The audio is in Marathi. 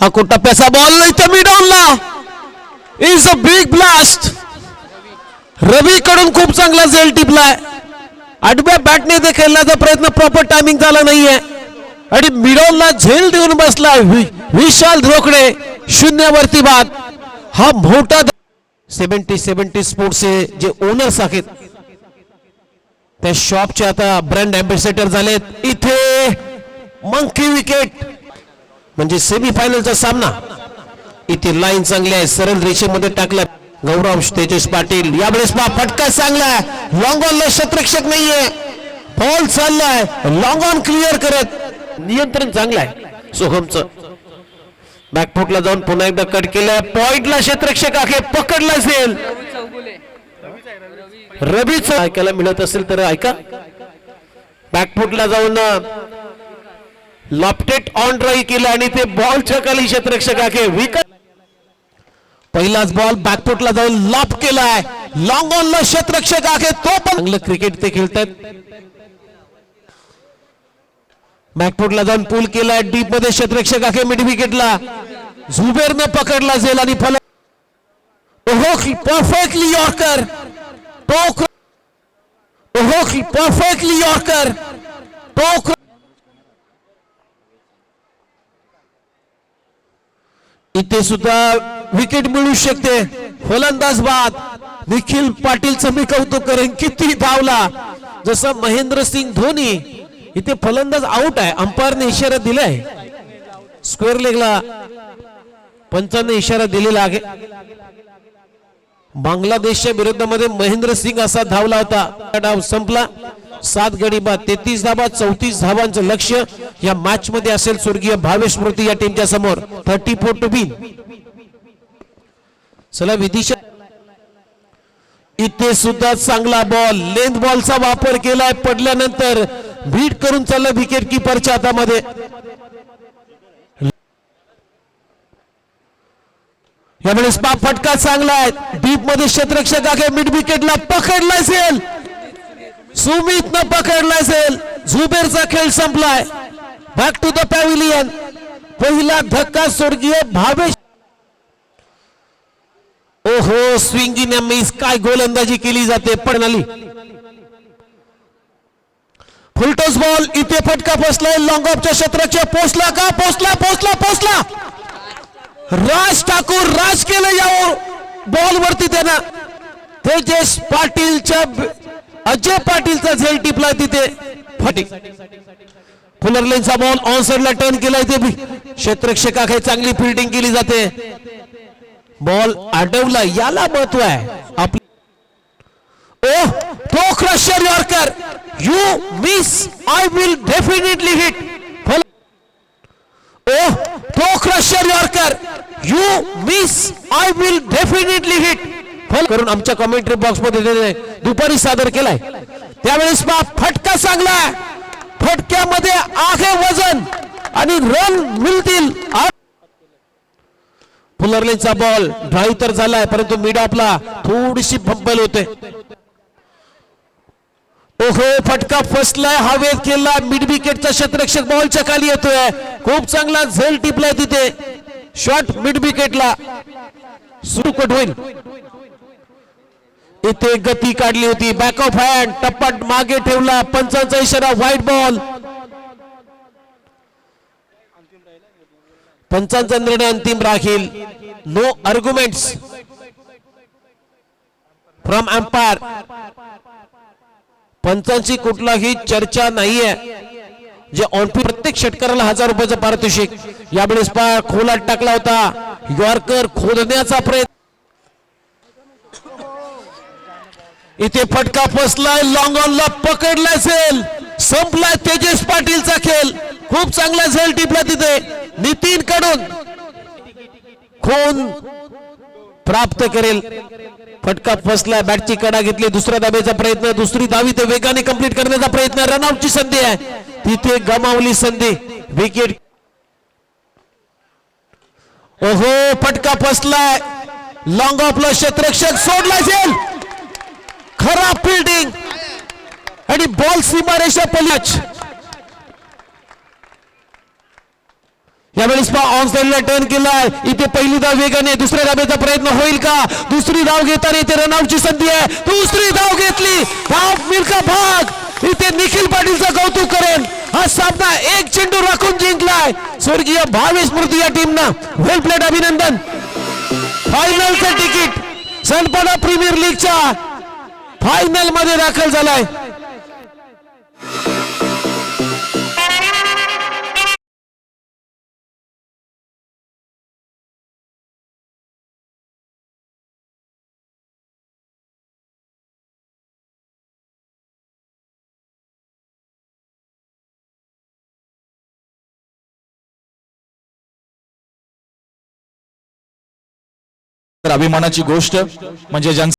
हा टप्प्याचा बॉल इथं मिडॉनला इज अ बिग ब्लास्ट. रवी कडून खूप चांगला झेल टिपलाय. आडव्या बॅटने ते खेळण्याचा प्रयत्न प्रॉपर टायमिंग झाला नाहीये आणि मिडॉनला झेल देऊन बसला विशाल रोकडे. शून्यावरती बाद. हा मोठा 70 स्पोर्ट्सचे जे ओनर्स आहेत त्या शॉपचे आता ब्रँड अँबॅसेडर झालेत. इथे मंकी विकेट म्हणजे सेमीफायनलचा सामना. इथे लाईन चांगली आहे, सरळ रेषेमध्ये टाकला गौरव तेजस पाटील. यावेळेस फटका चांगला आहे, लॉंग ऑनला क्षेत्ररक्षक नाहीये, बॉल चाललाय लॉंग ऑन क्लिअर करत. नियंत्रण चांगलं आहे सोहमचं. बॅकफुटला जाऊन पुन्हा एकदा कट केलाय. पॉइंटला क्षेत्ररक्षक आहे, पकडला असेल रवीच. ऐकायला मिळत असेल तर ऐका. बॅकफुटला जाऊन लॉफ्टेड ऑन ड्राईव्ह केला आणि ते बॉलच्या खाली क्षेत्ररक्षक आहे. विकेट. पहिलाच बॉल बॅकफुटला जाऊन लॉप केलाय, लॉंग ऑनला क्षेत्ररक्षक आहे. तो पण चांगलं क्रिकेट ते खेळतात. बॅकफुटला जाऊन पूल केलाय, डीप मध्ये क्षेत्ररक्षक आहे. मिड विकेटला झुबेरने पकडला झेल आणि फल. Perfectly yorker. टोक. Perfectly yorker. टोक. इथे सुद्धा विकेट मिळू शकते. फलंदाज बाद. निखिल पाटीलचं मी कौतुक करेन, किती धावला. जसं महेंद्रसिंग धोनी इथे फलंदाज आउट आहे, अंपायरने इशारा दिलाय. स्क्वेअर लेगला पंचांनी इशारा दिलेला आहे. बांगलादेशच्या विरोधामध्ये महेंद्रसिंग असा धावला होता. डाव संपला. 7 गडी बाद 33 धावा 34 धावांचं लक्ष्य या मॅच मध्ये असेल स्वर्गीय भावेश मूर्ती या टीमच्या समोर. 34 टू विन. चला विदिशा. इथे सुद्धा चांगला बॉल, लेंथ बॉलचा वापर केलाय. पडल्यानंतर बीट करून चालला विकेट किपरच्या हातामध्ये. यावेळेस फटका चांगला आहे, डीप मध्ये क्षेत्ररक्षक आहे. मिड विकेटला पकडला असेल, सुमितनं पकडला असेल. झुबेरचा खेळ संपलाय. Back to the pavilion. पहिला धक्का स्वर्गीय भावेश. ओहो, स्विंगिंग मिस. काय गोलंदाजी केली जाते. पडणाली फुलटॉस बॉल. इथे फटका बसलाय. लॉंग ऑफच्या क्षेत्राच्या पोचला का? पोचला. राज ठाकूर राज केलं या बॉल वरती. त्यांना तेजस पाटीलच्या अजय पाटीलचा झेल टिपला तिथे. फटिक. फुलरलेनचा बॉल ऑन साइडला टर्न केला. इथे क्षेत्ररक्षकाकडे चांगली फिल्डिंग केली जाते. बॉल अडवला, याला महत्व आहे आपली. Oh toe crusher yorker. You miss, I will definitely hit. Oh toe crusher yorker. You miss, I will definitely hit. करून आमच्या कमेंट्री बॉक्स मध्ये दुपारी सादर केलाय. त्यावेळेस फटका चांगला. फटक्यामध्ये आहे वजन आणि रन मिळतील. फुलरलेनचा बॉल ड्राईव्ह तर झालाय, परंतु मिड ऑफला थोडीशी फंबल होते. ओहो, फटका फसलाय. हवेत केला. मिड विकेटचा क्षेत्ररक्षक बॉलच्या खाली येतोय. खूप चांगला झेल टिपलाय तिथे. शॉट मिड विकेटला सुरू कट होईल. इथे गती काढली होती. बॅक ऑफ हँड टप्पट मागे ठेवला. पंचांचा इशारा व्हाईट बॉल. पंचांचा निर्णय अंतिम राहील. No arguments from umpire. पंचांची कुठलाही चर्चा नाहीये. जे ऑनफी प्रत्येक षटकाराला 1000 रुपयाचं पारितोषिक. यावेळेस खोलात टाकला होता. यॉर्कर खोदण्याचा प्रयत्न. इथे फटका फसलाय. लॉंग ऑनला पकडला असेल. संपलाय तेजस पाटीलचा खेळ. खूप चांगला झेल टिपला तिथे. नितीन कडून खून प्राप्त करेल. फटका फसलाय. बॅटची कडा घेतली. दुसऱ्या धावेचा प्रयत्न. दुसरी धावी ते वेगाने कंप्लीट करण्याचा प्रयत्न. रनआउटची संधी आहे तिथे. गमावली संधी. विकेट. ओहो, फटका फसलाय. लॉंग ऑफला क्षेत्ररक्षक सोडला असेल. खराब फिल्डिंग आणि बॉल सीमारेषा पलीच. यावेळेस ऑन साइडला टर्न केलाय. इथे पहिली धाव वेगाने, दुसऱ्या धावेचा प्रयत्न होईल का? दुसरी धाव घेताना इथे रनआउटची संधी आहे. दुसरी धाव घेतली, धाव मिल्खा भाग. इथे निखिल पाटीलचं कौतुक करेन. हा सामना एक चेंडू राखून जिंकलाय स्वर्गीय भावेश स्मृती या टीमनं. वेल प्लेड, अभिनंदन. फायनलचं तिकीट सनपाडा प्रीमियर लीगच्या फायनल मध्ये दाखल झालाय. तर अभिमानाची गोष्ट म्हणजे